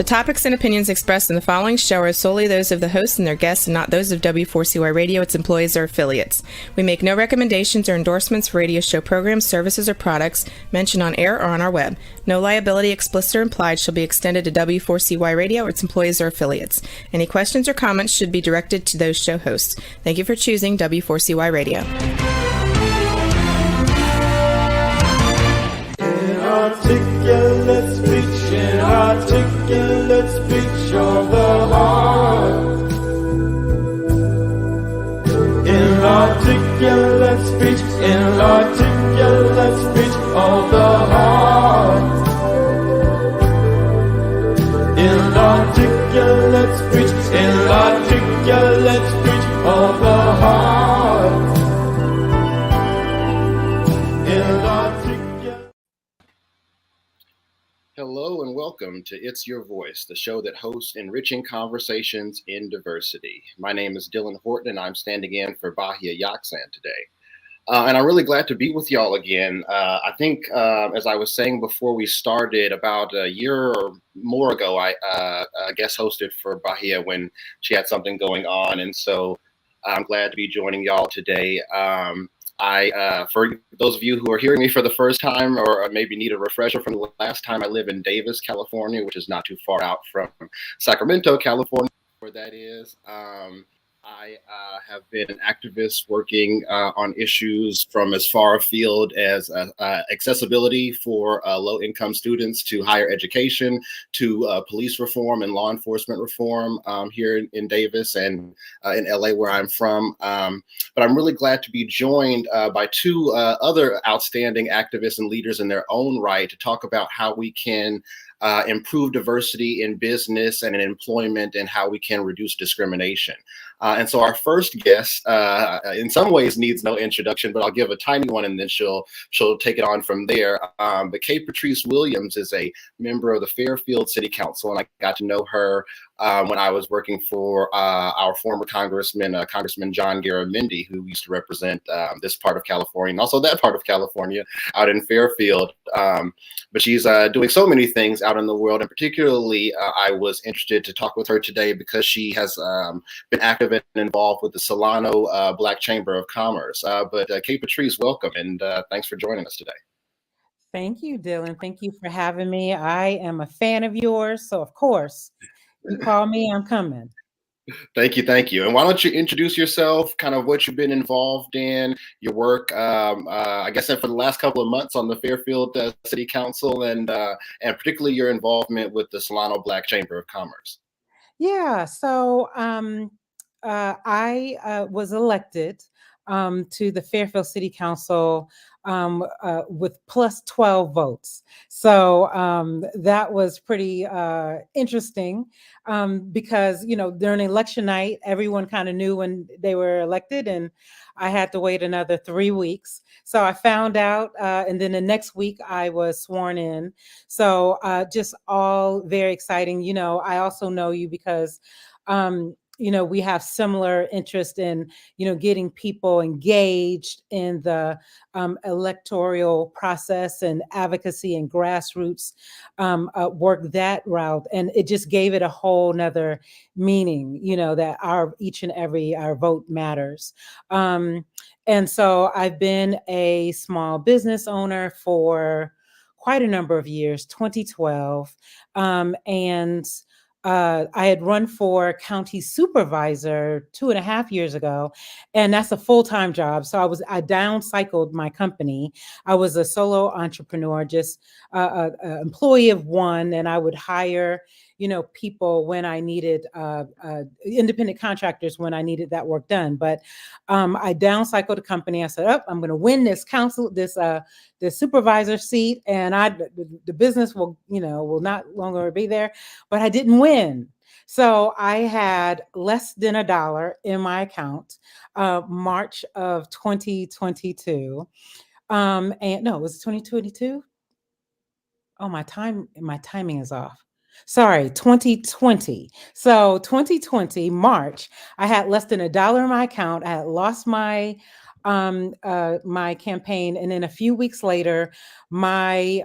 The topics and opinions expressed in the following show are solely those of the host and their guests and not those of W4CY Radio, its employees, or affiliates. We make no recommendations or endorsements for radio show programs, services, or products mentioned on air or on our web. No liability, explicit or implied, shall be extended to W4CY Radio or its employees or affiliates. Any questions or comments should be directed to those show hosts. Thank you for choosing W4CY Radio. Inarticulate speech, inarticulate speech of the heart. Inarticulate speech, inarticulate speech of the heart. Inarticulate speech, inarticulate speech of the heart. Hello and welcome to It's Your Voice, the show that hosts enriching conversations in diversity. My name is Dylan Horton and I'm standing in for Bahia Yaksan today. And I'm really glad to be with y'all again. I think, as I was saying before we started, about a year or more ago, I guest hosted for Bahia when she had something going on. And so I'm glad to be joining y'all today. For those of you who are hearing me for the first time or maybe need a refresher from the last time, I live in Davis, California, which is not too far out from Sacramento, California, where that is. I have been an activist working on issues from as far afield as accessibility for low-income students to higher education, to police reform and law enforcement reform here in Davis and in LA, where I'm from. But I'm really glad to be joined by two other outstanding activists and leaders in their own right to talk about how we can improve diversity in business and in employment and how we can reduce discrimination. And so our first guest, in some ways, needs no introduction, but I'll give a tiny one and then she'll take it on from there. But Patrice Williams is a member of the Fairfield City Council, and I got to know her when I was working for our former Congressman John Garamendi, who used to represent this part of California and also that part of California out in Fairfield. But she's doing so many things out in the world, and particularly I was interested to talk with her today because she has been active and involved with the Solano Black Chamber of Commerce. But Patrice, welcome, and thanks for joining us today. Thank you, Dylan. Thank you for having me. I am a fan of yours, so of course, you call me, I'm coming. Thank you. And why don't you introduce yourself, kind of what you've been involved in, your work, I guess for the last couple of months on the Fairfield City Council, and particularly your involvement with the Solano Black Chamber of Commerce. Yeah, so I was elected to the Fairfield City Council with plus 12 votes. So that was pretty interesting because, during election night, everyone kind of knew when they were elected, and I had to wait another 3 weeks. So I found out, and then the next week I was sworn in. So just all very exciting. I also know you because we have similar interest in, getting people engaged in the electoral process and advocacy and grassroots work that route. And it just gave it a whole nother meaning, that each and every our vote matters. And so I've been a small business owner for quite a number of years, 2012. And I had run for county supervisor 2.5 years ago, and that's a full-time job. So I downcycled my company. I was a solo entrepreneur, just an employee of one, and I would hire, people when I needed independent contractors when I needed that work done. But I downcycled the company. I said, I'm going to win this supervisor seat, and the business will not longer be there. But I didn't win. So I had less than $1 in my account, March of 2022. And no, was it 2022? Oh, my timing is off. Sorry, 2020. So 2020, March, I had less than $1 in my account. I had lost my my campaign, and then a few weeks later, we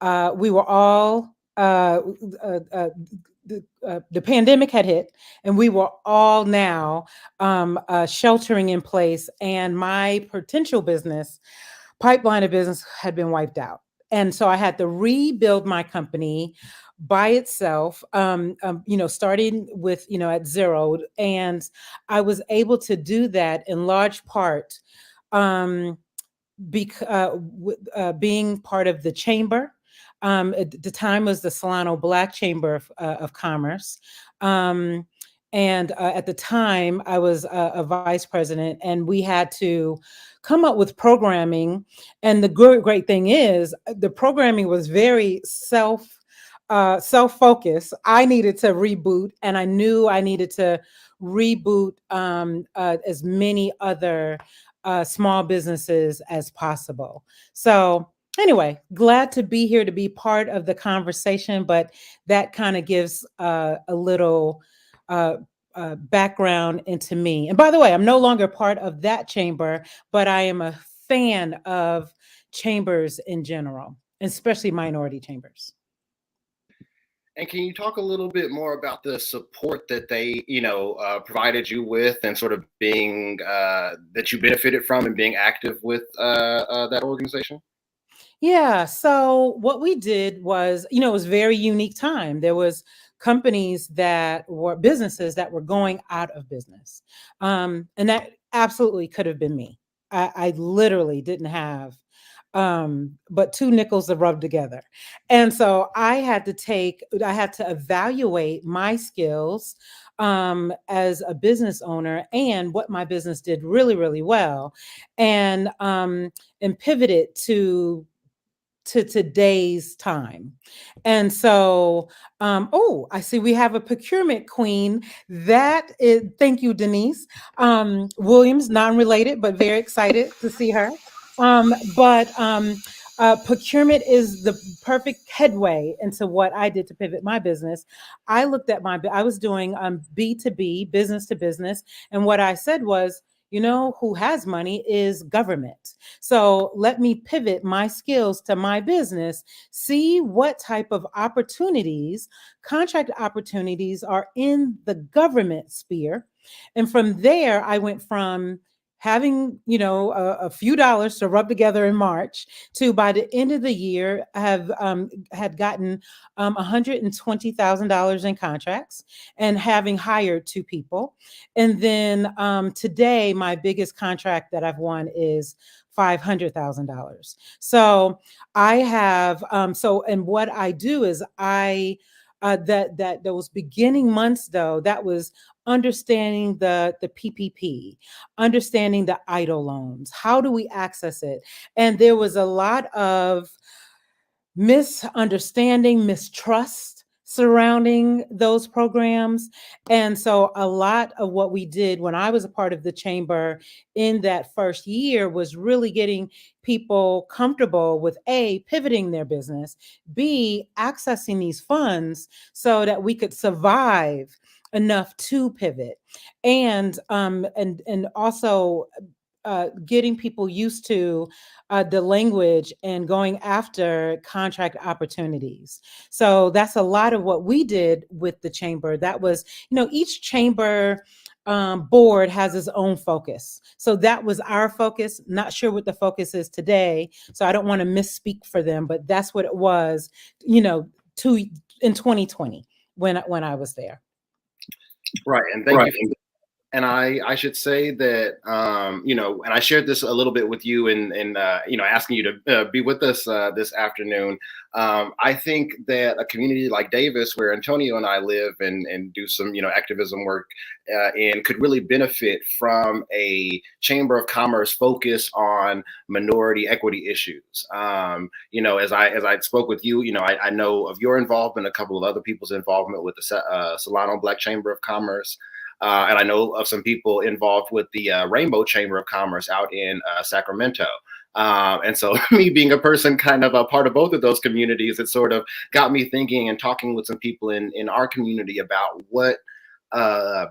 were all uh, uh, uh, the pandemic had hit, and we were all now sheltering in place, and my potential business, pipeline of business, had been wiped out. And so I had to rebuild my company by itself, starting with, at zero. And I was able to do that in large part um, being part of the chamber. At the time was the Solano Black Chamber of Commerce. And at the time, I was a vice president, and we had to come up with programming. And the great thing is, the programming was very self-focused. I needed to reboot, and I knew I needed to reboot as many other small businesses as possible. So anyway, glad to be here to be part of the conversation, but that kind of gives a little background into me. And by the way, I'm no longer part of that chamber, but I am a fan of chambers in general, especially minority chambers. And can you talk a little bit more about the support that they, provided you with, and sort of being that you benefited from and being active with that organization? Yeah. So what we did was, it was a very unique time. There was businesses that were going out of business. And that absolutely could have been me. I literally didn't have but two nickels to rub together. And so I had to evaluate my skills as a business owner and what my business did really, really well, and pivot it to today's time. And so, I see we have a procurement queen. Thank you, Denise Williams, non-related, but very excited to see her. Procurement is the perfect headway into what I did to pivot my business. I looked at I was doing B2B, business to business. And what I said was, who has money is government. So let me pivot my skills to my business, see what type of opportunities, contract opportunities, are in the government sphere. And from there, I went from having, a few dollars to rub together in March to, by the end of the year, had gotten $120,000 in contracts and having hired 2 people. And then today, my biggest contract that I've won is $500,000. So I have, and what I do is that those beginning months, though, that was understanding the PPP, understanding the EIDL loans. How do we access it? And there was a lot of misunderstanding, mistrust surrounding those programs. And so a lot of what we did when I was a part of the chamber in that first year was really getting people comfortable with A, pivoting their business, B, accessing these funds so that we could survive enough to pivot, and also getting people used to the language and going after contract opportunities. So that's a lot of what we did with the chamber. That was, each chamber board has its own focus. So that was our focus. Not sure what the focus is today, so I don't want to misspeak for them, but that's what it was, in 2020 when I was there. Right. And thank you. And I should say that, and I shared this a little bit with you in asking you to be with us this afternoon. I think that a community like Davis, where Antonio and I live and do some, activism work, and could really benefit from a chamber of commerce focus on minority equity issues. As I spoke with you, I know of your involvement, a couple of other people's involvement with the Solano Black Chamber of Commerce. And I know of some people involved with the Rainbow Chamber of Commerce out in Sacramento. And so me being a person kind of a part of both of those communities, it sort of got me thinking and talking with some people in our community about what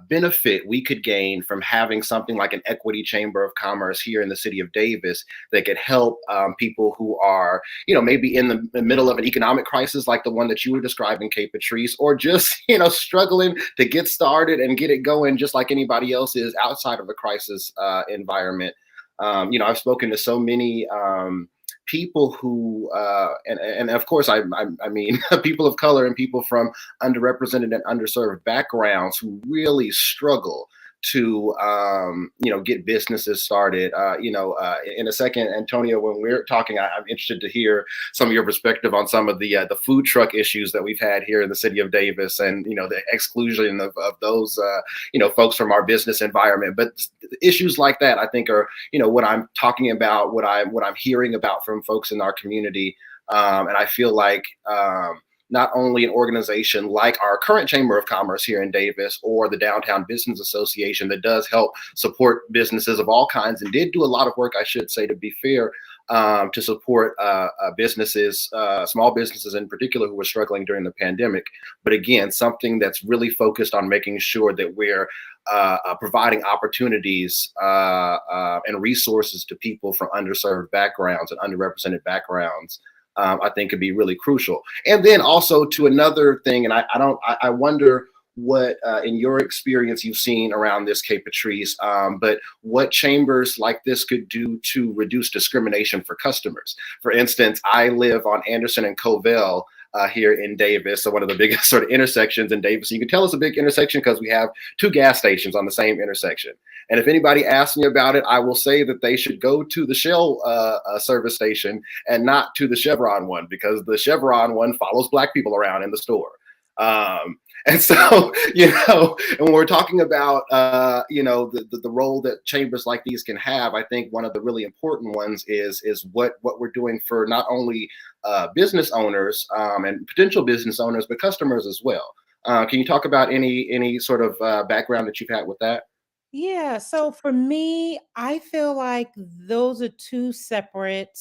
benefit we could gain from having something like an equity chamber of commerce here in the city of Davis that could help people who are, maybe in the middle of an economic crisis like the one that you were describing, Kate Patrice, or just, struggling to get started and get it going just like anybody else is outside of a crisis environment. I've spoken to so many people who, and of course, I mean, people of color and people from underrepresented and underserved backgrounds who really struggle to, get businesses started. In a second, Antonio, when we're talking, I'm interested to hear some of your perspective on some of the food truck issues that we've had here in the city of Davis, and the exclusion of those folks from our business environment. But issues like that, I think, are what I'm talking about, what I'm hearing about from folks in our community, and I feel like. Not only an organization like our current Chamber of Commerce here in Davis or the Downtown Business Association that does help support businesses of all kinds and did do a lot of work, I should say, to be fair, to support businesses, small businesses in particular, who were struggling during the pandemic. But again, something that's really focused on making sure that we're providing opportunities and resources to people from underserved backgrounds and underrepresented backgrounds. I think could be really crucial. And then also to another thing, and I wonder what in your experience you've seen around this, Kate Patrice, but what chambers like this could do to reduce discrimination for customers. For instance, I live on Anderson and Covell here in Davis, so one of the biggest sort of intersections in Davis. You can tell it's a big intersection because we have 2 gas stations on the same intersection. And if anybody asks me about it, I will say that they should go to the Shell service station and not to the Chevron one, because the Chevron one follows Black people around in the store. And so, and when we're talking about, the role that chambers like these can have, I think one of the really important ones is what we're doing for not only business owners and potential business owners, but customers as well. Can you talk about any sort of background that you've had with that? Yeah. So for me, I feel like those are 2 separate,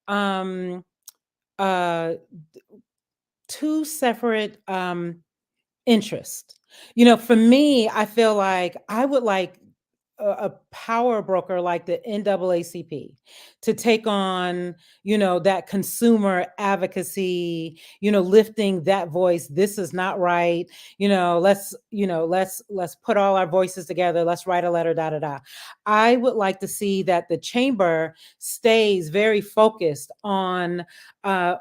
um, uh, 2 separate interests. For me, I feel like I would like a power broker like the NAACP to take on, that consumer advocacy, lifting that voice. This is not right. Let's put all our voices together. Let's write a letter, da, da, da. I would like to see that the chamber stays very focused on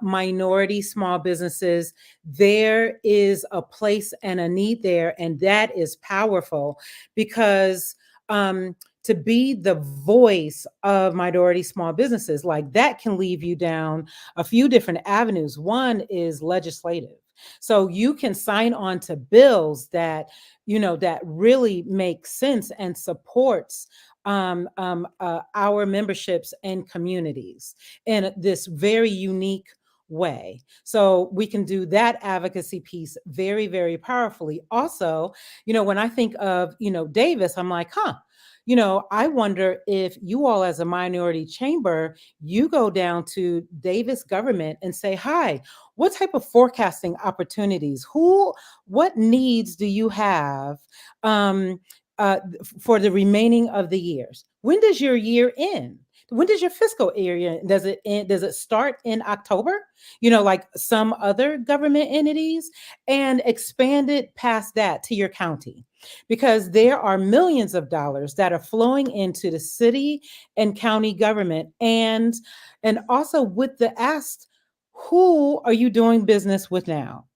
minority small businesses. There is a place and a need there, and that is powerful, because to be the voice of minority small businesses, like that can leave you down a few different avenues. One is legislative. So you can sign on to bills that, that really make sense and supports our memberships and communities in this very unique way. So we can do that advocacy piece very, very powerfully. Also, when I think of, Davis, I'm like, I wonder if you all as a minority chamber, you go down to Davis government and say, hi, what type of forecasting opportunities, what needs do you have for the remaining of the years? When does your year end? When does your fiscal year end? Does it start in October? Like some other government entities, and expand it past that to your county, because there are millions of dollars that are flowing into the city and county government, and also with the ask, who are you doing business with now?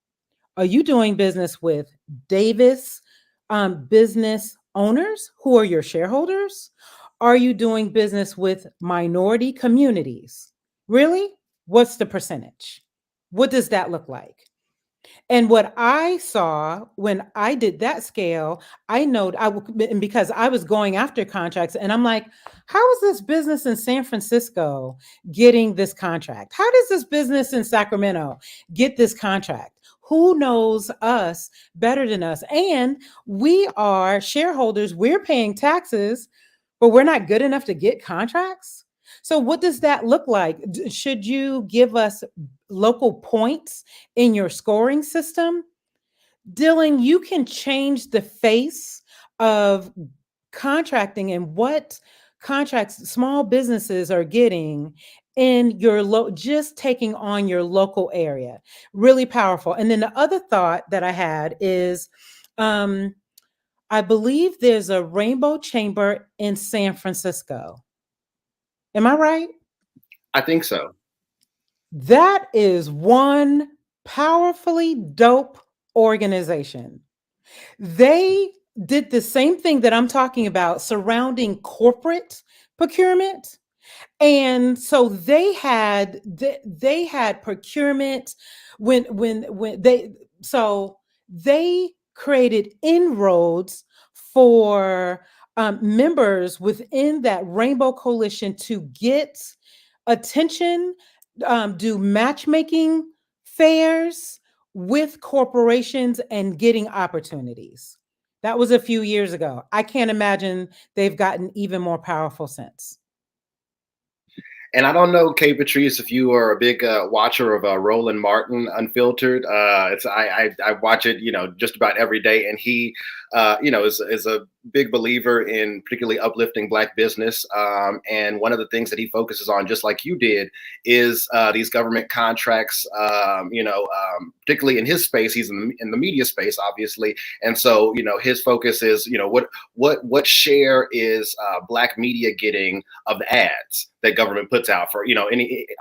Are you doing business with Davis business owners who are your shareholders? Are you doing business with minority communities? Really? What's the percentage? What does that look like? And what I saw when I did that scale, I know because I was going after contracts, and I'm like, how is this business in San Francisco getting this contract? How does this business in Sacramento get this contract? Who knows us better than us? And we are shareholders, we're paying taxes, but we're not good enough to get contracts. So what does that look like? Should you give us local points in your scoring system? Dylan, you can change the face of contracting and what contracts small businesses are getting in your just taking on your local area. Really powerful. And then the other thought that I had is I believe there's a rainbow chamber in San Francisco. Am I right? I think so. That is one powerfully dope organization. They did the same thing that I'm talking about surrounding corporate procurement. And so they had procurement when they created inroads for members within that Rainbow Coalition to get attention, do matchmaking fairs with corporations and getting opportunities. That was a few years ago. I can't imagine they've gotten even more powerful since. And I don't know, Kay Patrice, if you are a big watcher of Roland Martin Unfiltered. I watch it, just about every day, and he, is a big believer in particularly uplifting Black business. And one of the things that he focuses on, just like you did, is these government contracts. Particularly in his space, he's in the media space, obviously, and so his focus is what share is Black media getting of the ads that government puts out for,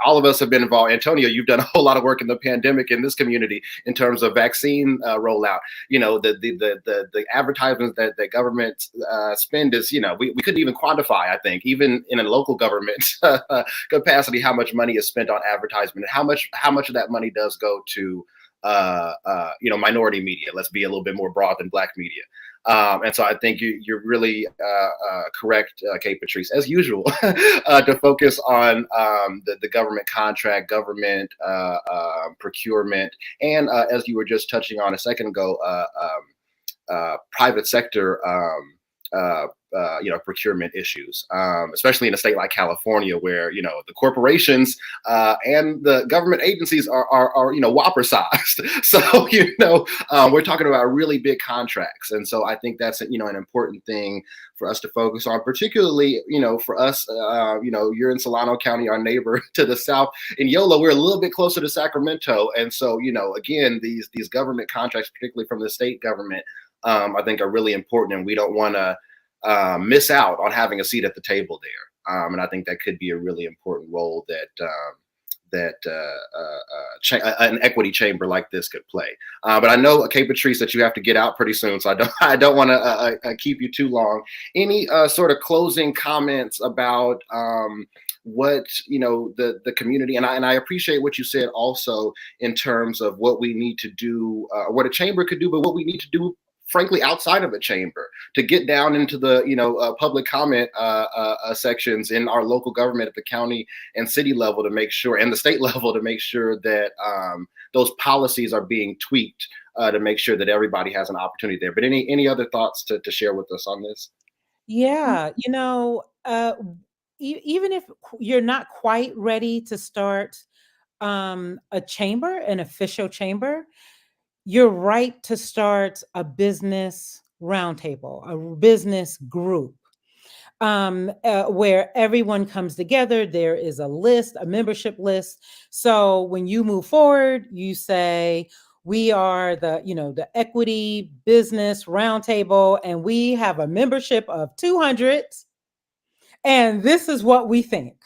all of us have been involved. Antonio, you've done a whole lot of work in the pandemic in this community in terms of vaccine rollout. The advertisements that government spend is, we couldn't even quantify, I think, even in a local government capacity, how much money is spent on advertisement and how much of that money does go to minority media. Let's be a little bit more broad than Black media. And so I think you're really correct, Kay Patrice, as usual, to focus on the government contract, government procurement, and as you were just touching on a second ago, private sector procurement issues, especially in a state like California, where the corporations and the government agencies are whopper sized. So we're talking about really big contracts, and so I think that's an important thing for us to focus on, particularly for us. You're in Solano County, our neighbor to the south. In Yolo, we're a little bit closer to Sacramento, and so again, these government contracts, particularly from the state government, I think are really important, and we don't want to miss out on having a seat at the table there. And I think that could be a really important role that an equity chamber like this could play. But I know, Kay Patrice, that you have to get out pretty soon, so I don't want to keep you too long. Any sort of closing comments about what the community, and I appreciate what you said also in terms of what we need to do, what a chamber could do, but what we need to do, frankly, outside of a chamber, to get down into the public comment sections in our local government at the county and city level to make sure, and the state level to make sure that those policies are being tweaked to make sure that everybody has an opportunity there. But any other thoughts to share with us on this? Yeah, even if you're not quite ready to start a chamber, an official chamber, you're right to start a business roundtable, a business group, where everyone comes together. There is a list, a membership list. So when you move forward, you say, we are the equity business roundtable, and we have a membership of 200, and this is what we think.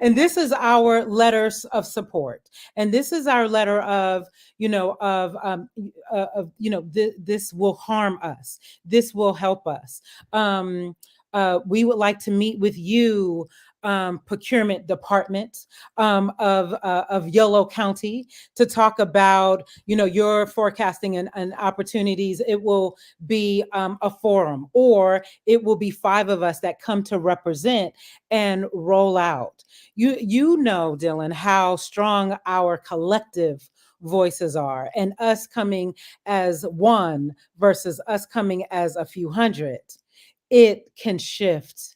And this is our letters of support, and this is our letter of this will harm us, this will help us. We would like to meet with you, procurement department of Yolo County, to talk about your forecasting and opportunities. It will be a forum, or it will be 5 of us that come to represent and roll out. Dylan, how strong our collective voices are, and us coming as one versus us coming as a few hundred, it can shift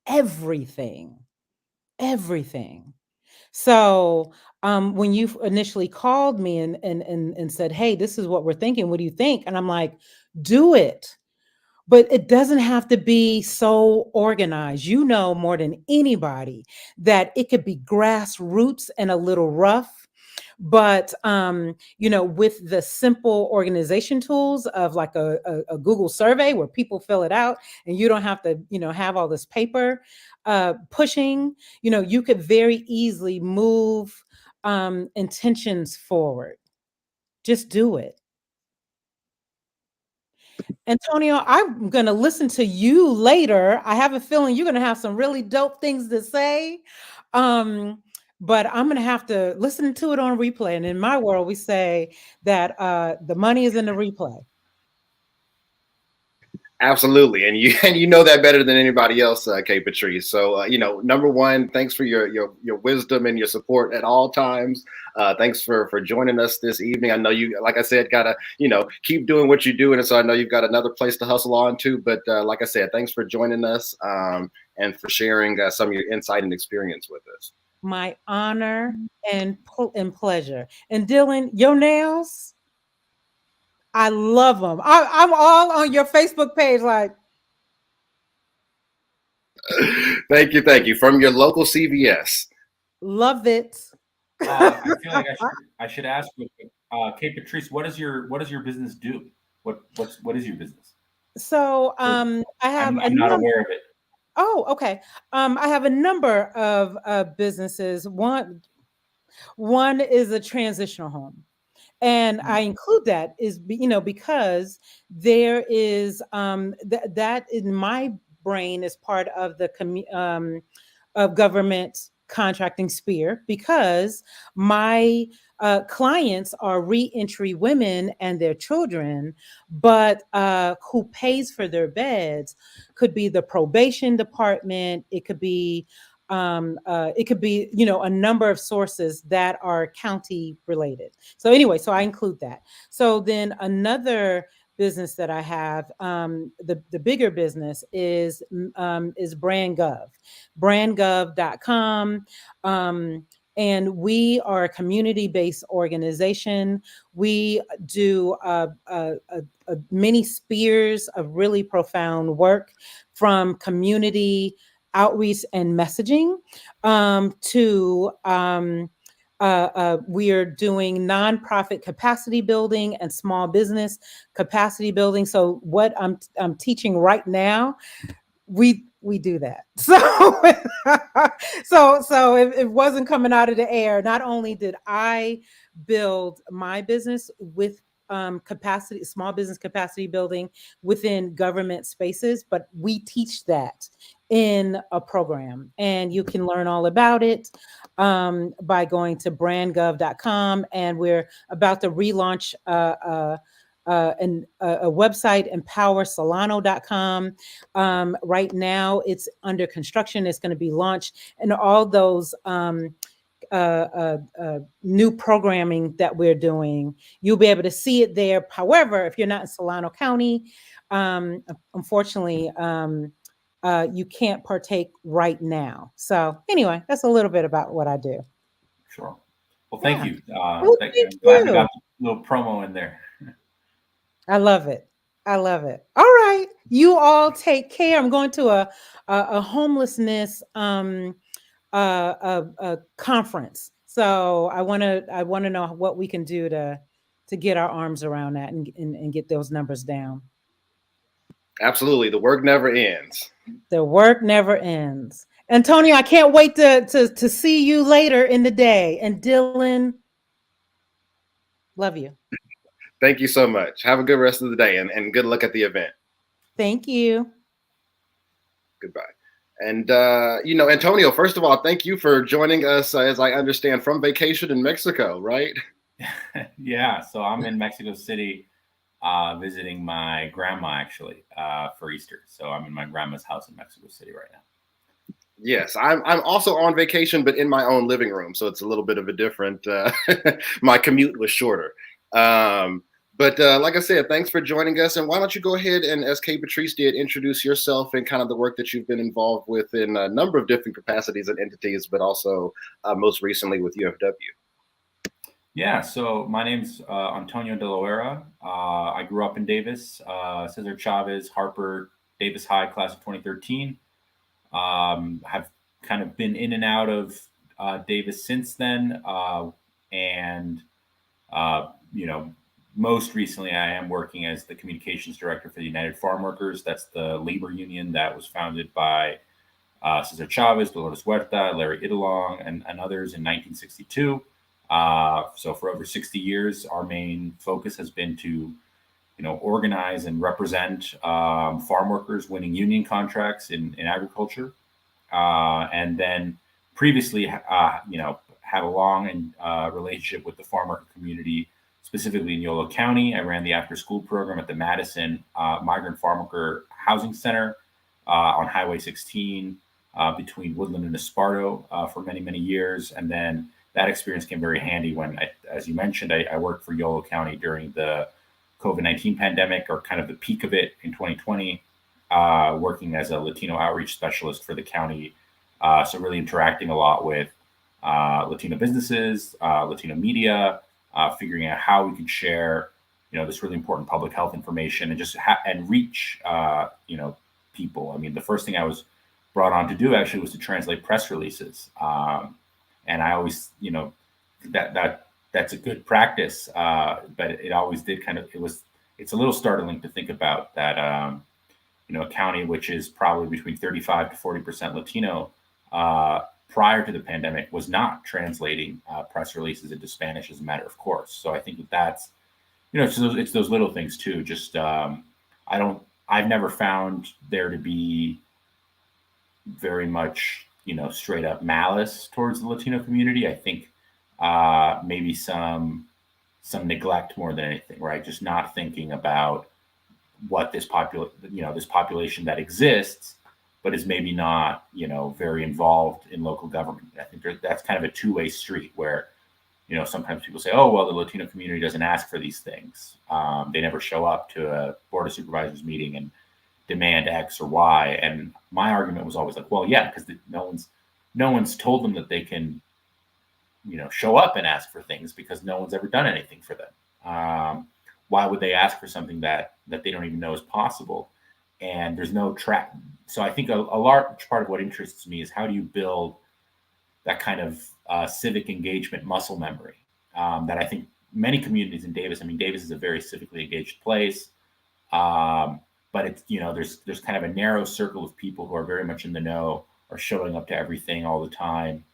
everything. So when you initially called me and said, hey, this is what we're thinking. What do you think? And I'm like, do it. But it doesn't have to be so organized. You know more than anybody that it could be grassroots and a little rough. But with the simple organization tools of like a Google survey where people fill it out and you don't have to, have all this paper pushing, you could very easily move intentions forward. Just do it. Antonio, I'm going to listen to you later. I have a feeling you're going to have some really dope things to say. But I'm going to have to listen to it on replay. And in my world, we say that the money is in the replay. Absolutely, and you know that better than anybody else, Kay Patrice. So number one, thanks for your wisdom and your support at all times. Thanks for joining us this evening. I know you, like I said, gotta keep doing what you're doing, and so I know you've got another place to hustle on to. But like I said, thanks for joining us and for sharing some of your insight and experience with us. My honor and pleasure. And Dylan, your nails. I love them. I'm all on your Facebook page. Like, thank you. From your local CVS. Love it. I feel like I should ask you, Kay Patrice, what does your business do? What is your business? So I have. I'm not aware of it. Oh, okay. I have a number of businesses. One is a transitional home. And I include that is, because there is that in my brain is part of the of government contracting sphere, because my clients are reentry women and their children, but who pays for their beds could be the probation department. It could be a number of sources that are county related. So anyway, so I include that. So then another business that I have, the bigger business is BrandGOV, BrandGOV.com. And we are a community-based organization. We do many spheres of really profound work, from community outreach and messaging to we are doing nonprofit capacity building and small business capacity building. So what I'm teaching right now, we do that. So it wasn't coming out of the air. Not only did I build my business with small business capacity building within government spaces, but we teach that in a program, and you can learn all about it by going to brandgov.com. And we're about to relaunch a website, empowersolano.com. Right now it's under construction. It's going to be launched, and all those new programming that we're doing, you'll be able to see it there. However, if you're not in Solano County, unfortunately, you can't partake right now. So anyway, that's a little bit about what I do. Sure. Well, thank you. Well, I'm glad we got a little promo in there. I love it. All right. You all take care. I'm going to a homelessness a conference. So I want to know what we can do to get our arms around that and get those numbers down. Absolutely. The work never ends. The work never ends. Antonio, I can't wait to see you later in the day. And Dylan, love you. Thank you so much. Have a good rest of the day, and good luck at the event. Thank you. Goodbye. And, Antonio, first of all, thank you for joining us, as I understand, from vacation in Mexico, right? Yeah. So I'm in Mexico City visiting my grandma, actually, for Easter. So I'm in my grandma's house in Mexico City right now. Yes, I'm also on vacation, but in my own living room. So it's a little bit of a different, my commute was shorter. But like I said, thanks for joining us. And why don't you go ahead and, as Kay Patrice did, introduce yourself and kind of the work that you've been involved with in a number of different capacities and entities, but also most recently with UFW. Yeah, so my name's Antonio De La Huera. I grew up in Davis, Cesar Chavez, Harper, Davis High, class of 2013. Have kind of been in and out of Davis since then. And, you know, most recently I am working as the communications director for the United Farm Workers. That's the labor union that was founded by Cesar Chavez, Dolores Huerta, Larry Idalong, and others in 1962. So for over 60 years, our main focus has been to, organize and represent farm workers winning union contracts in agriculture. And then previously, had a long relationship with the farm worker community, specifically in Yolo County. I ran the after-school program at the Madison Migrant Farm Worker Housing Center on Highway 16 between Woodland and Esparto for many, many years. And then that experience came very handy when, as you mentioned, I worked for Yolo County during the COVID-19 pandemic, or kind of the peak of it in 2020, working as a Latino outreach specialist for the county. So really interacting a lot with Latino businesses, Latino media, figuring out how we could share, this really important public health information and just and reach, people. I mean, the first thing I was brought on to do actually was to translate press releases. And I always, that's a good practice, but it always did it's a little startling to think about that, a county which is probably between 35 to 40% Latino prior to the pandemic was not translating press releases into Spanish as a matter of course. So I think that's, it's those little things too. Just, I've never found there to be very much, straight up malice towards the Latino community. I think maybe some neglect more than anything, right? Just not thinking about what this population that exists, but is maybe not, very involved in local government. I think that's kind of a two-way street where, sometimes people say, oh, well, the Latino community doesn't ask for these things. They never show up to a board of supervisors meeting and demand X or Y. And my argument was always like, well, yeah, because no one's told them that they can, show up and ask for things because no one's ever done anything for them. Why would they ask for something that they don't even know is possible? And there's no track. So I think a large part of what interests me is how do you build that kind of civic engagement muscle memory that I think many communities in Davis, Davis is a very civically engaged place, but it's, there's kind of a narrow circle of people who are very much in the know, are showing up to everything all the time,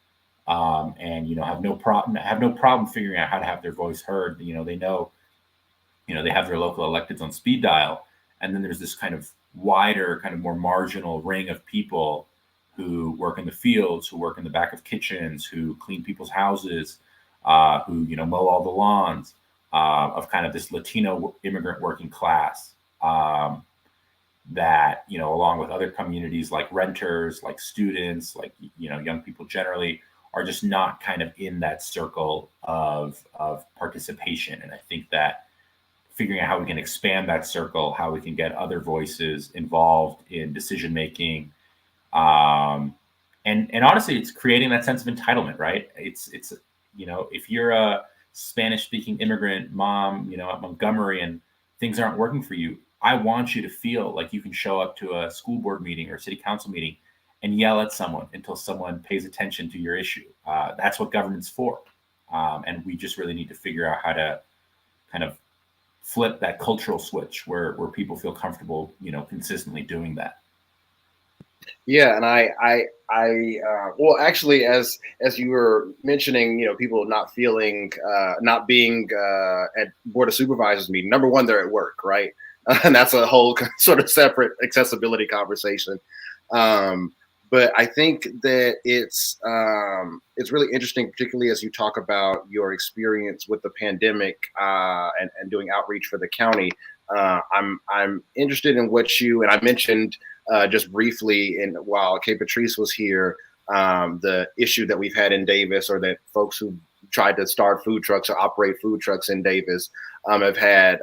and, have no problem figuring out how to have their voice heard. They know, they have their local electeds on speed dial. And then there's this kind of wider, kind of more marginal ring of people who work in the fields, who work in the back of kitchens, who clean people's houses, who, mow all the lawns, of kind of this Latino immigrant working class, that, along with other communities like renters, like students, like, young people generally, are just not kind of in that circle of participation. And I think that figuring out how we can expand that circle, how we can get other voices involved in decision making, and honestly, it's creating that sense of entitlement, right? It's if you're a Spanish speaking immigrant mom, at Montgomery, and things aren't working for you, I want you to feel like you can show up to a school board meeting or city council meeting and yell at someone until someone pays attention to your issue. That's what government's for. And we just really need to figure out how to kind of flip that cultural switch where people feel comfortable, consistently doing that. Yeah, and I well, actually, as you were mentioning, people not feeling, not being at board of supervisors meeting. Number one, they're at work, right? And that's a whole sort of separate accessibility conversation. But I think that it's really interesting, particularly as you talk about your experience with the pandemic and doing outreach for the county. I'm interested in what and I mentioned just briefly while Patrice was here, the issue that we've had in Davis, or that folks who tried to start food trucks or operate food trucks in Davis have had.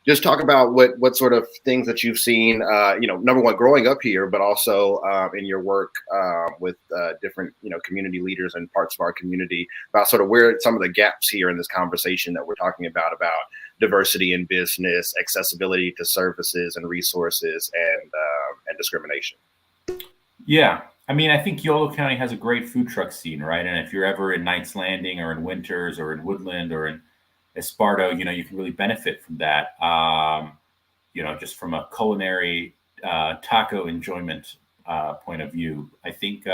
just talk about what sort of things that you've seen, number one, growing up here, but also in your work with different, community leaders and parts of our community, about sort of where some of the gaps here in this conversation that we're talking about diversity in business, accessibility to services and resources, and discrimination. Yeah. I mean, I think Yolo County has a great food truck scene, right? And if you're ever in Knights Landing or in Winters or in Woodland or in Esparto, you can really benefit from that. Just from a culinary taco enjoyment point of view. I think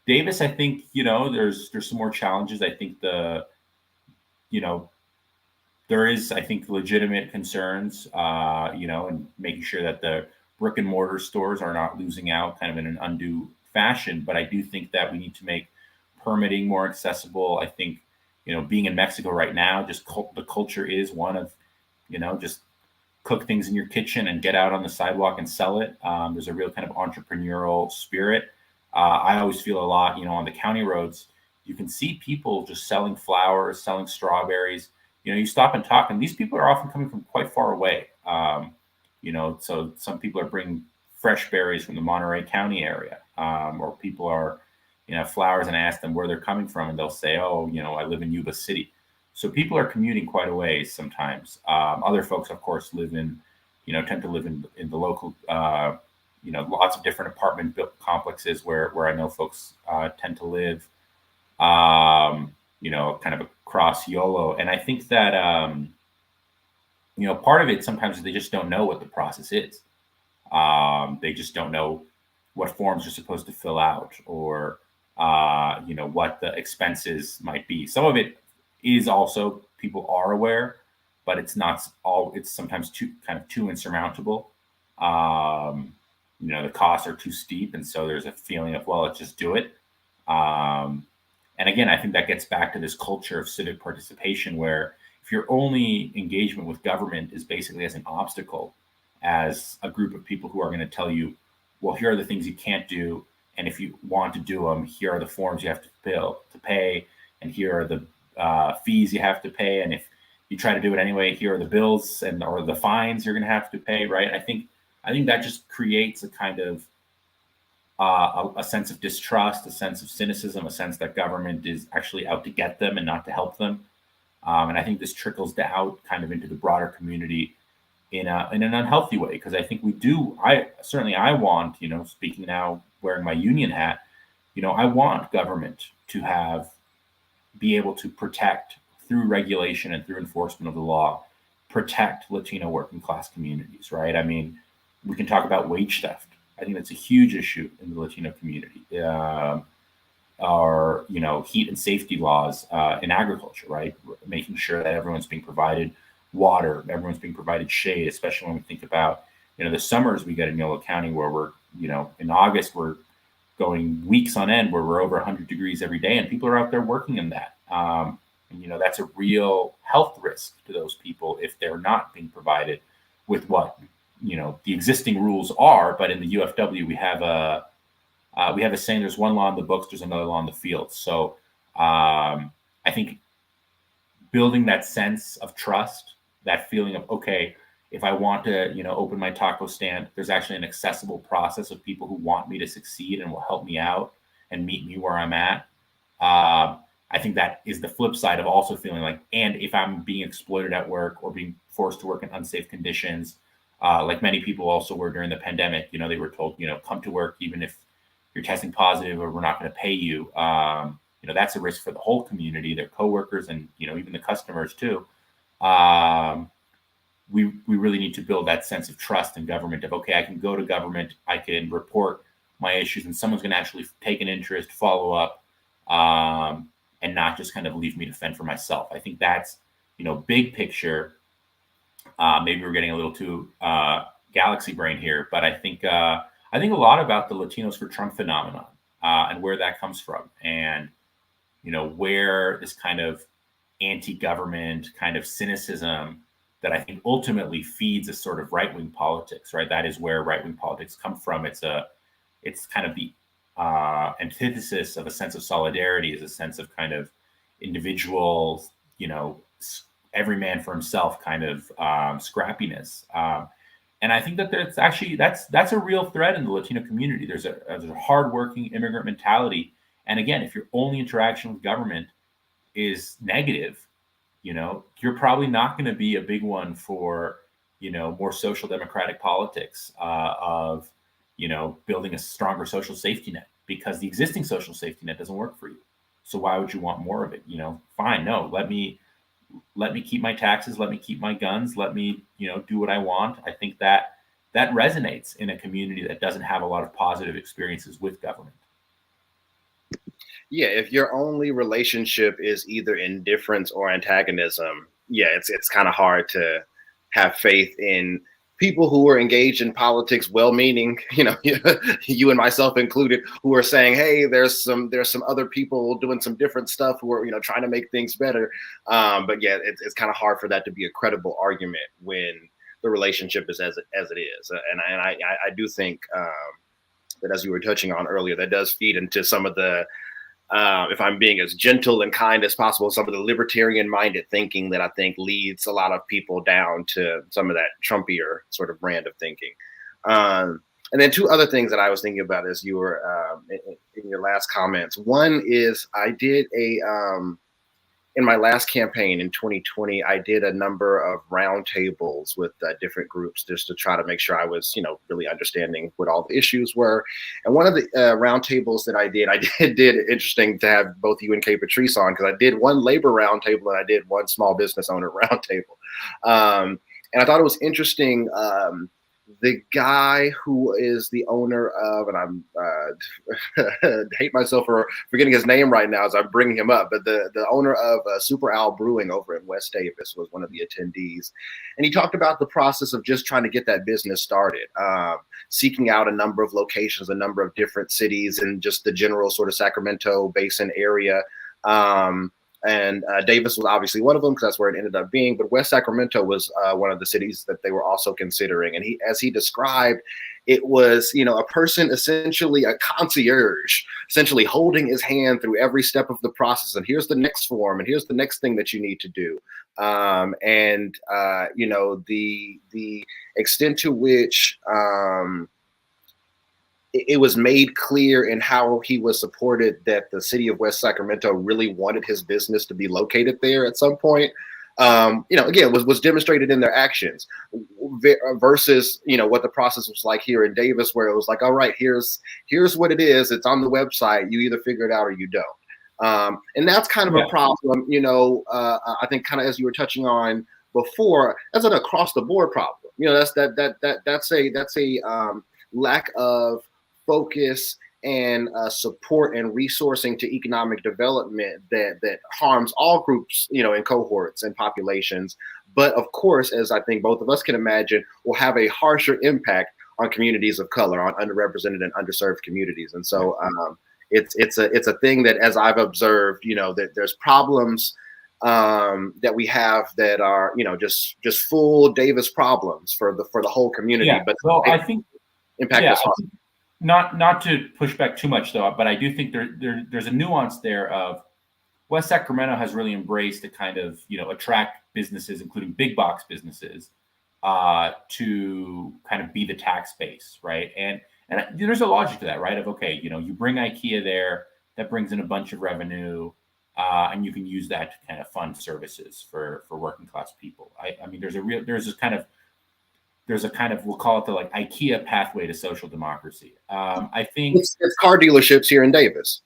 Davis, there's some more challenges. I think there is, legitimate concerns, and making sure that the brick and mortar stores are not losing out kind of in an undue fashion. But I do think that we need to make permitting more accessible. I think, being in Mexico right now, just the culture is one of, just cook things in your kitchen and get out on the sidewalk and sell it. There's a real kind of entrepreneurial spirit. I always feel a lot, on the county roads, you can see people just selling flowers, selling strawberries. You stop and talk, and these people are often coming from quite far away. So some people are bringing fresh berries from the Monterey County area, or people are, flowers, and I ask them where they're coming from, and they'll say, oh, I live in Yuba City. So people are commuting quite a ways sometimes. Other folks, of course, tend to live in the local, lots of different apartment complexes where I know folks tend to live, kind of across Yolo. And I think that, part of it sometimes is they just don't know what the process is. They just don't know what forms you're supposed to fill out, or, what the expenses might be. Some of it is also, people are aware, but it's sometimes too insurmountable. The costs are too steep. And so there's a feeling of, well, let's just do it. And again, I think that gets back to this culture of civic participation, where if your only engagement with government is basically as an obstacle, as a group of people who are going to tell you, well, here are the things you can't do, and if you want to do them, here are the forms you have to pay, and here are the fees you have to pay, and if you try to do it anyway, here are the bills or the fines you're going to have to pay, right? I think that just creates a kind of a sense of distrust, a sense of cynicism, a sense that government is actually out to get them and not to help them. And I think this trickles down kind of into the broader community in an unhealthy way, because I think I want, speaking now, wearing my union hat, I want government to be able to protect, through regulation and through enforcement of the law, protect Latino working class communities, right? I mean, we can talk about wage theft. I think that's a huge issue in the Latino community. Our, heat and safety laws in agriculture, right? Making sure that everyone's being provided water, everyone's being provided shade, especially when we think about, the summers we get in Yolo County, where we're, in August, we're going weeks on end where we're over 100 degrees every day, and people are out there working in that. And, that's a real health risk to those people if they're not being provided with what, the existing rules are. But in the UFW, we have a saying, there's one law in the books, there's another law in the field. So I think building that sense of trust, that feeling of, okay, if I want to, open my taco stand, there's actually an accessible process of people who want me to succeed and will help me out and meet me where I'm at. I think that is the flip side of also feeling like, and if I'm being exploited at work or being forced to work in unsafe conditions, like many people also were during the pandemic, they were told, come to work even if you're testing positive, or we're not going to pay you. That's a risk for the whole community, their coworkers, and even the customers too. We really need to build that sense of trust in government of, okay, I can go to government, I can report my issues, and someone's going to actually take an interest, follow up, and not just kind of leave me to fend for myself. I think that's, big picture. Maybe we're getting a little too galaxy brain here, but I think a lot about the Latinos for Trump phenomenon and where that comes from, and where this kind of anti-government kind of cynicism that I think ultimately feeds a sort of right-wing politics, right? That is where right-wing politics come from. It's kind of the antithesis of a sense of solidarity, is a sense of kind of individual, every man for himself kind of scrappiness. And I think that that's a real thread in the Latino community. There's a hardworking immigrant mentality. And again, if your only interaction with government is negative, you're probably not going to be a big one for, more social democratic politics of, building a stronger social safety net, because the existing social safety net doesn't work for you. So why would you want more of it? Fine, no, let me keep my taxes, let me keep my guns, let me, do what I want. I think that resonates in a community that doesn't have a lot of positive experiences with government. Yeah, if your only relationship is either indifference or antagonism, yeah, it's kind of hard to have faith in people who are engaged in politics, well-meaning, you and myself included, who are saying, hey, there's some other people doing some different stuff who are, trying to make things better. But yeah, it's kind of hard for that to be a credible argument when the relationship is as it is. And I do think that, as you were touching on earlier, that does feed into some of the, if I'm being as gentle and kind as possible, some of the libertarian-minded thinking that I think leads a lot of people down to some of that Trumpier sort of brand of thinking. And then two other things that I was thinking about as you were in your last comments. One is I did in my last campaign in 2020, I did a number of roundtables with different groups just to try to make sure I was, really understanding what all the issues were. And one of the roundtables that I did interesting to have both you and Patrice on, because I did one labor roundtable and I did one small business owner roundtable. And I thought it was interesting. The guy who is the owner of, and I'm hate myself for forgetting his name right now as I'm bringing him up, but the owner of Super Owl Brewing over in West Davis was one of the attendees. And he talked about the process of just trying to get that business started, seeking out a number of locations, a number of different cities, and just the general sort of Sacramento basin area. And Davis was obviously one of them because that's where it ended up being. But West Sacramento was one of the cities that they were also considering. And as he described, it was, a person, essentially a concierge, essentially holding his hand through every step of the process. And here's the next form, and here's the next thing that you need to do. The extent to which it was made clear in how he was supported that the city of West Sacramento really wanted his business to be located there at some point. Again, was demonstrated in their actions versus, what the process was like here in Davis, where it was like, all right, here's what it is. It's on the website. You either figure it out or you don't. And that's kind of a problem, I think kind of as you were touching on before, that's an across the board problem. That's a lack of focus and support and resourcing to economic development that harms all groups, in cohorts and populations. But of course, as I think both of us can imagine, will have a harsher impact on communities of color, on underrepresented and underserved communities. And so it's a thing that, as I've observed, that there's problems that we have that are, just full Davis problems for the whole community. Yeah. But well, I think impact us hard. Not to push back too much though, but I do think there's a nuance there of West Sacramento has really embraced to kind of, attract businesses, including big box businesses, to kind of be the tax base, right? And there's a logic to that, right? Of, okay, you bring IKEA there, that brings in a bunch of revenue, and you can use that to kind of fund services for working class people. I mean, there's a kind of, we'll call it the like IKEA pathway to social democracy. I think it's car dealerships here in Davis.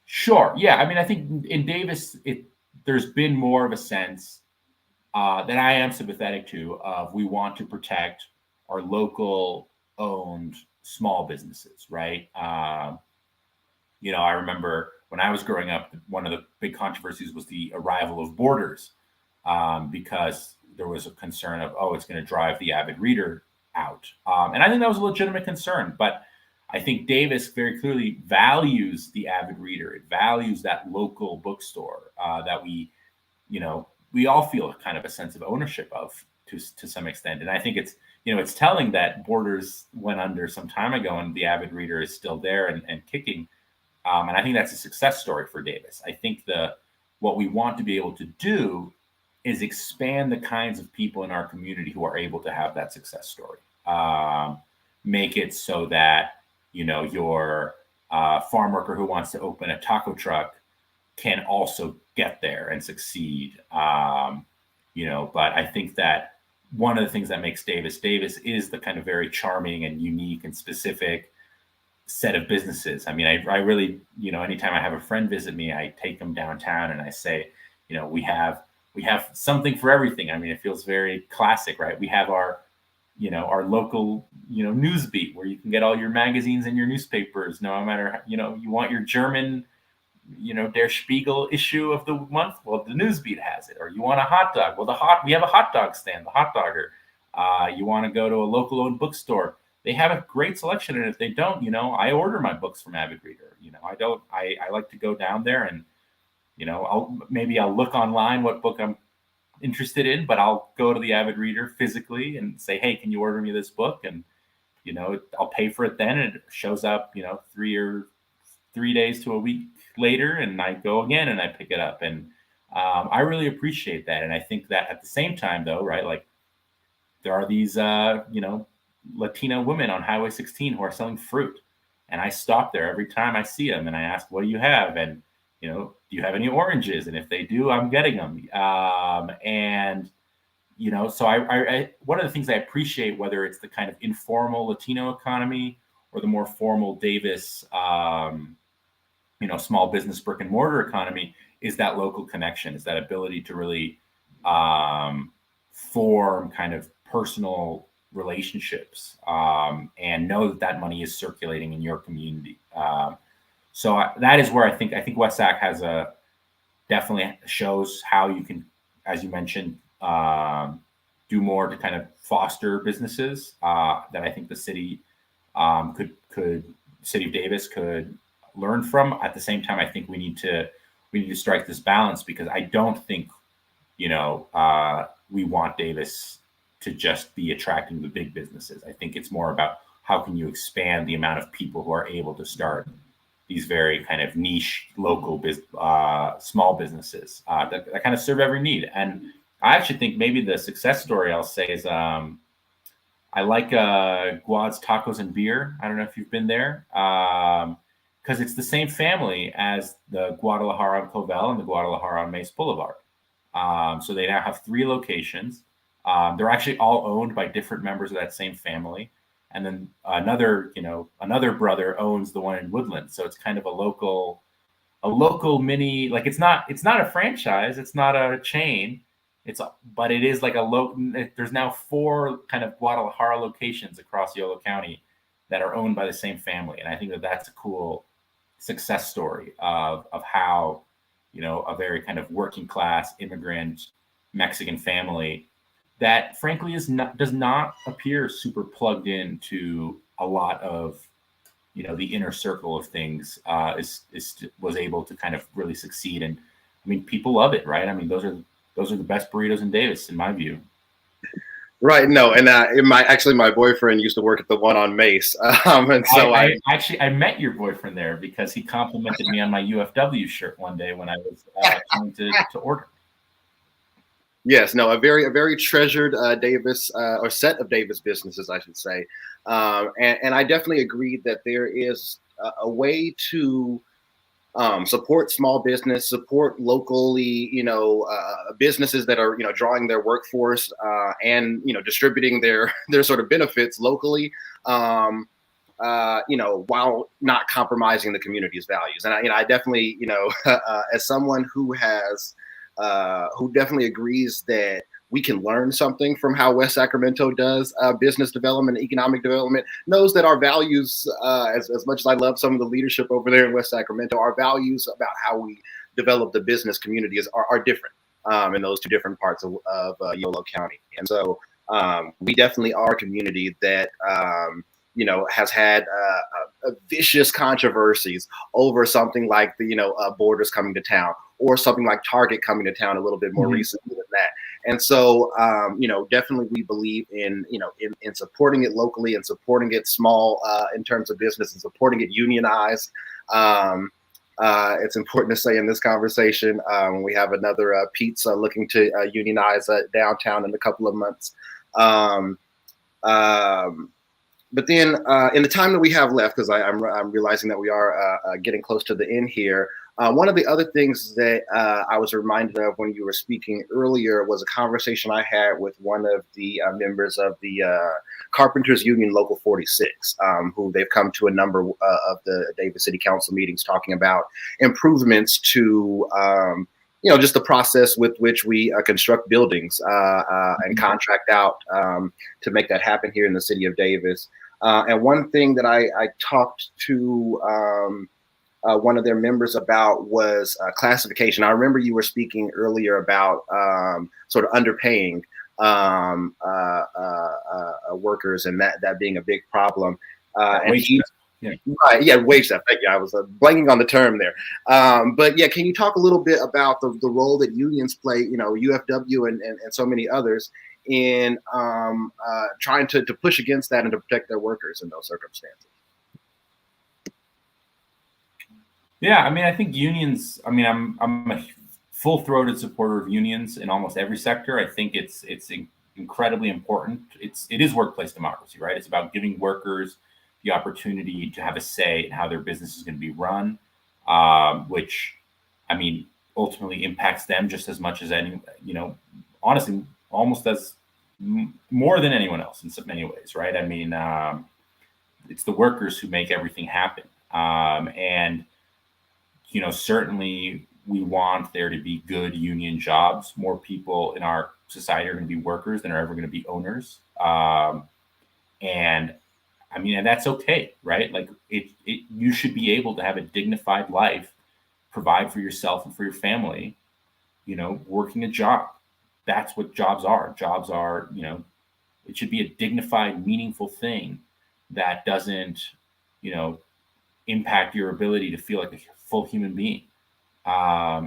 Sure. Yeah. I mean, I think in Davis, there's been more of a sense that I am sympathetic to of we want to protect our local owned small businesses, right? I remember when I was growing up, one of the big controversies was the arrival of Borders, because there was a concern of, it's going to drive the avid reader out. And I think that was a legitimate concern, but I think Davis very clearly values the avid reader. It values that local bookstore that we all feel kind of a sense of ownership of to some extent. And I think it's telling that Borders went under some time ago and the avid reader is still there and kicking. And I think that's a success story for Davis. I think what we want to be able to do is expand the kinds of people in our community who are able to have that success story. Make it so that, you know, your farm worker who wants to open a taco truck can also get there and succeed. You know, but I think that one of the things that makes Davis is the kind of very charming and unique and specific set of businesses. I mean, I really, you know, anytime I have a friend visit me, I take them downtown and I say, you know, we have something for everything. I mean, it feels very classic, right? We have our, you know, our local, you know, news beat where you can get all your magazines and your newspapers, no matter, you know, you want your German, you know, Der Spiegel issue of the month. Well, the news beat has it. Or you want a hot dog. Well, we have a hot dog stand, the Hot Dogger. You want to go to a local owned bookstore. They have a great selection. And if they don't, you know, I order my books from Avid Reader. You know, I like to go down there and, you know, I'll look online what book I'm interested in, but I'll go to the Avid Reader physically and say, hey, can you order me this book? And, you know, I'll pay for it then. And it shows up, you know, 3 days to a week later, and I go again and I pick it up. And I really appreciate that. And I think that at the same time, though, right, like there are these, you know, Latino women on Highway 16 who are selling fruit. And I stop there every time I see them and I ask, what do you have? And, you know, do you have any oranges? And if they do, I'm getting them. And, you know, so I one of the things I appreciate, whether it's the kind of informal Latino economy or the more formal Davis, you know, small business brick and mortar economy, is that local connection, is that ability to really form kind of personal relationships and know that money is circulating in your community. So that is where I think WESAC has definitely shows how you can, as you mentioned, do more to kind of foster businesses that I think the city city of Davis could learn from. At the same time, I think we need to strike this balance, because I don't think, you know, we want Davis to just be attracting the big businesses. I think it's more about how can you expand the amount of people who are able to start these very kind of niche local small businesses that kind of serve every need. And I actually think maybe the success story I'll say is I like Guad's Tacos and Beer. I don't know if you've been there, because it's the same family as the Guadalajara on Covell and the Guadalajara on Mesa Boulevard. So they now have 3 locations. They're actually all owned by different members of that same family. And then another brother owns the one in Woodland. So it's kind of a local mini, like it's not a franchise. It's not a chain. But it is like there's now 4 kind of Guadalajara locations across Yolo County that are owned by the same family. And I think that that's a cool success story of how, you know, a very kind of working class immigrant Mexican family that frankly does not appear super plugged into a lot of, you know, the inner circle of things, was able to kind of really succeed. And I mean, people love it, right? I mean, those are the best burritos in Davis, in my view. Right. No. And my boyfriend used to work at the one on Mace. And so I met your boyfriend there because he complimented me on my UFW shirt one day when I was trying to order. Yes, no, a very treasured Davis or set of Davis businesses, I should say. And I definitely agree that there is a way to support small business, support locally, you know, businesses that are, you know, drawing their workforce and, you know, distributing their sort of benefits locally, you know, while not compromising the community's values. And I definitely, you know, as someone who definitely agrees that we can learn something from how West Sacramento does business development, economic development, knows that our values, as much as I love some of the leadership over there in West Sacramento, our values about how we develop the business community are different in those 2 different parts of Yolo County. And so we definitely are a community that, you know, has had vicious controversies over something like the, you know, Borders coming to town, or something like Target coming to town a little bit more recently than that. And so, you know, definitely we believe in, you know, in supporting it locally and supporting it small in terms of business and supporting it unionized. it's important to say in this conversation. We have another pizza looking to unionize downtown in a couple of months. But then in the time that we have left, because I'm realizing that we are getting close to the end here, one of the other things that I was reminded of when you were speaking earlier was a conversation I had with one of the members of the Carpenters Union Local 46, who they've come to a number of the Davis City Council meetings talking about improvements to just the process with which we construct buildings and contract out to make that happen here in the city of Davis. And one thing that I talked to one of their members about was classification. I remember you were speaking earlier about sort of underpaying workers and that being a big problem. Wage theft. Thank you. I was blanking on the term there. But yeah, can you talk a little bit about the role that unions play, UFW and so many others in trying to push against that and to protect their workers in those circumstances? Yeah, I mean, I think unions, I'm a full-throated supporter of unions in almost every sector. I think it's incredibly important. It is workplace democracy, right? It's about giving workers the opportunity to have a say in how their business is going to be run, which, ultimately impacts them just as much as honestly, almost as more than anyone else in so many ways, right? It's the workers who make everything happen. And certainly we want there to be good union jobs. More people in our society are going to be workers than are ever going to be owners. And that's okay, right? Like you should be able to have a dignified life, provide for yourself and for your family, working a job. That's what jobs are. Jobs are, it should be a dignified, meaningful thing that doesn't, impact your ability to feel like a full human being.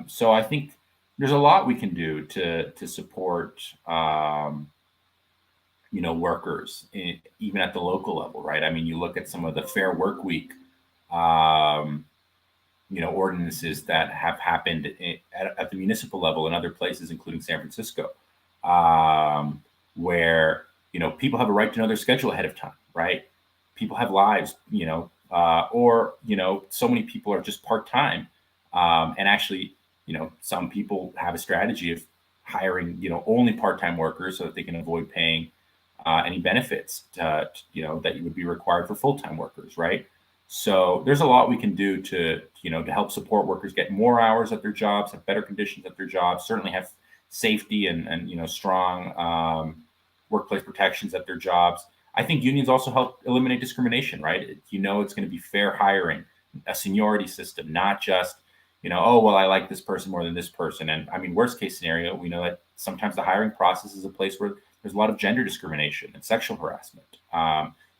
So I think there's a lot we can do to support, workers, even at the local level, right? You look at some of the Fair Work Week, ordinances that have happened at the municipal level and other places, including San Francisco, where, people have a right to know their schedule ahead of time, right? People have lives, or, so many people are just part-time. And actually, some people have a strategy of hiring, only part-time workers so that they can avoid paying any benefits that would be required for full-time workers, right? So there's a lot we can do to help support workers get more hours at their jobs, have better conditions at their jobs, certainly have safety and strong workplace protections at their jobs. I think unions also help eliminate discrimination, right? It's going to be fair hiring, a seniority system, not just, I like this person more than this person. And worst case scenario, we know that sometimes the hiring process is a place where there's a lot of gender discrimination and sexual harassment.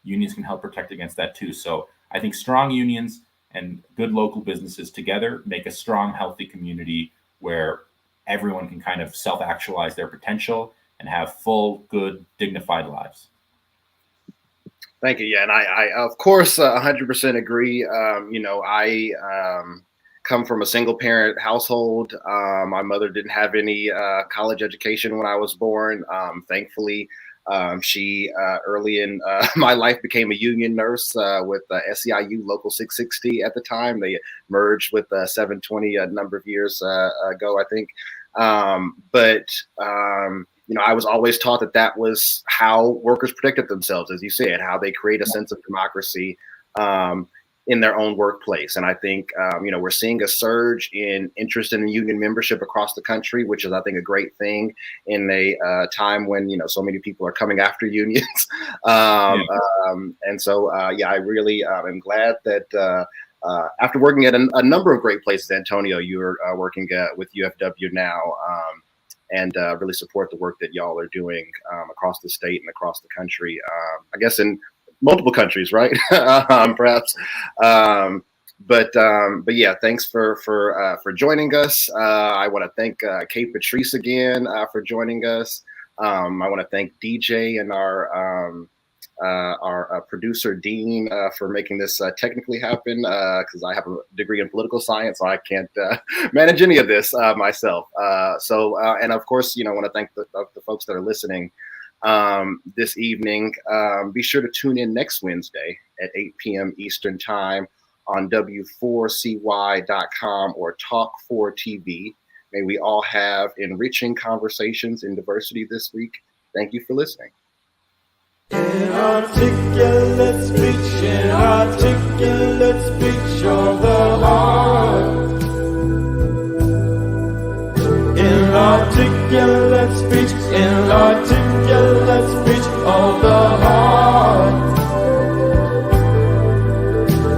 Unions can help protect against that too. So I think strong unions and good local businesses together make a strong, healthy community where everyone can kind of self-actualize their potential and have full, good, dignified lives. Thank you. Yeah, and I of course 100% agree. I come from a single parent household. My mother didn't have any college education when I was born. Thankfully, she early in my life became a union nurse with SEIU Local 660 at the time. They merged with 720 a number of years ago, I think. I was always taught that was how workers protected themselves, as you said, how they create a sense of democracy in their own workplace. And I think, we're seeing a surge in interest in union membership across the country, which is, I think, a great thing in a time when, so many people are coming after unions. I really am glad that after working at a number of great places, Antonio, you're working with UFW now. And really support the work that y'all are doing across the state and across the country. I guess in multiple countries, right? Perhaps. But yeah, thanks for joining us. I want to thank Kate Patrice again for joining us. I want to thank DJ and our our producer Dean for making this technically happen, because I have a degree in political science, so I can't manage any of this myself. And of course, want to thank the folks that are listening this evening. Be sure to tune in next Wednesday at 8 p.m. Eastern Time on W4CY.com or Talk4TV. May we all have enriching conversations in diversity this week. Thank you for listening. Inarticulate speech, inarticulate speech of the heart. Inarticulate speech, inarticulate speech of the heart.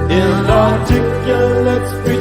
Inarticulate speech.